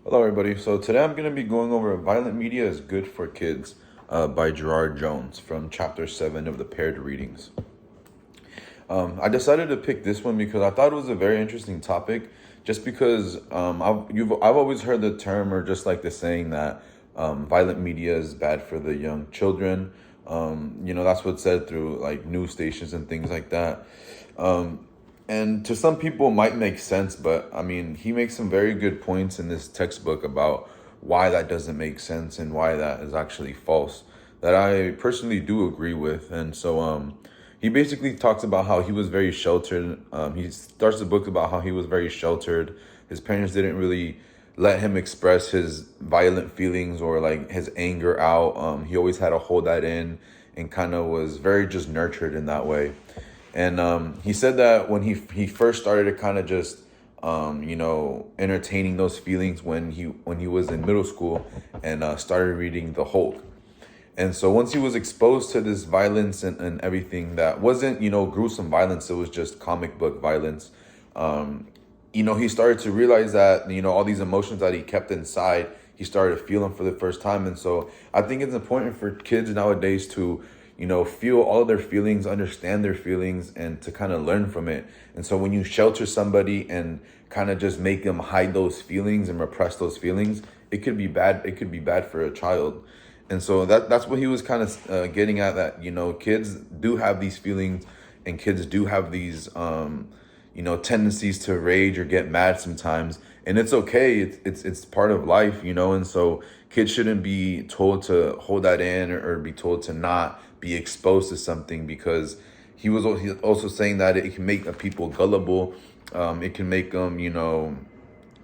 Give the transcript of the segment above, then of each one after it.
Hello, everybody. So today I'm going to be going over Violent Media is Good for Kids by Gerard Jones from Chapter 7 of the Paired Readings. I decided to pick this one because I thought it was a very interesting topic, just because I've always heard the term, or just like the saying that violent media is bad for the young children. That's what's said through like news stations and things like that. And to some people it might make sense, but I mean, he makes some very good points in this textbook about why that doesn't make sense and why that is actually false, that I personally do agree with. And so he basically talks about how he was very sheltered. He starts the book about how he was very sheltered. His parents didn't really let him express his violent feelings or like his anger out. He always had to hold that in and kind of was very just nurtured in that way. And he said that when he first started to kind of just entertaining those feelings when he was in middle school and started reading the Hulk. And so once he was exposed to this violence and everything that wasn't, gruesome violence, it was just comic book violence. He started to realize that, all these emotions that he kept inside, he started feeling for the first time. And so I think it's important for kids nowadays to, feel all of their feelings, understand their feelings, and to kind of learn from it. And so when you shelter somebody and kind of just make them hide those feelings and repress those feelings, it could be bad. It could be bad for a child. And so that's what he was kind of getting at, that, kids do have these feelings and kids do have these, tendencies to rage or get mad sometimes. And it's okay. It's part of life, and so kids shouldn't be told to hold that in, or be told to not be exposed to something, because he's also saying that it can make people gullible. It can make them,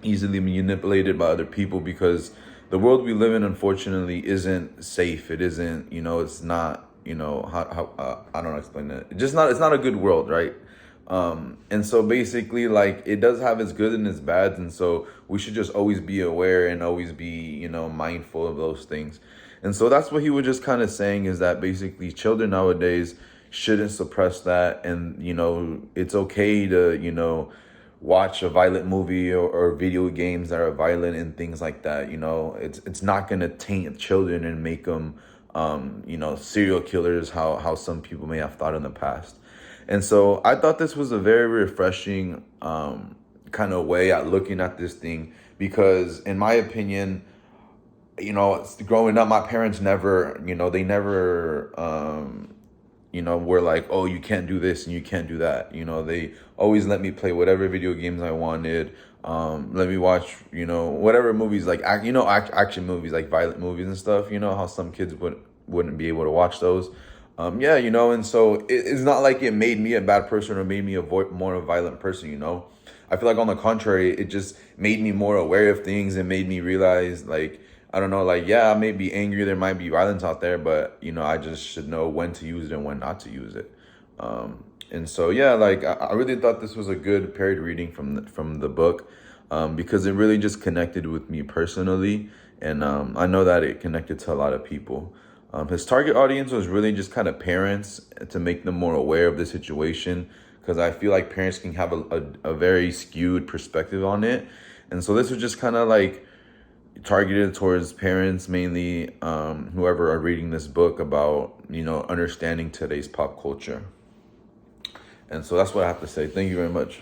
easily manipulated by other people, because the world we live in, unfortunately, isn't safe. It isn't, it's not, I don't know, explain it. It's not a good world, right? And so basically, like, it does have its good and its bads. And so we should just always be aware and always be, mindful of those things. And so that's what he was just kind of saying, is that basically children nowadays shouldn't suppress that. And, it's okay to, watch a violent movie or video games that are violent and things like that. It's not going to taint children and make them, serial killers, how some people may have thought in the past. And so I thought this was a very refreshing kind of way at looking at this thing, because in my opinion, growing up, my parents never, they never, were like, oh, you can't do this and you can't do that. They always let me play whatever video games I wanted. Let me watch, whatever movies, like, action movies, like violent movies and stuff, how some kids wouldn't be able to watch those. And so it's not like it made me a bad person or made me more a violent person. I feel like, on the contrary, it just made me more aware of things and made me realize, like, I don't know, like, yeah, I may be angry, there might be violence out there, but, I just should know when to use it and when not to use it. And so, yeah, like, I really thought this was a good paired reading from the book, because it really just connected with me personally. And I know that it connected to a lot of people. His target audience was really just kind of parents, to make them more aware of the situation, because I feel like parents can have a very skewed perspective on it. And so this was just kind of like targeted towards parents mainly, whoever are reading this book, about, understanding today's pop culture. And so that's what I have to say. Thank you very much.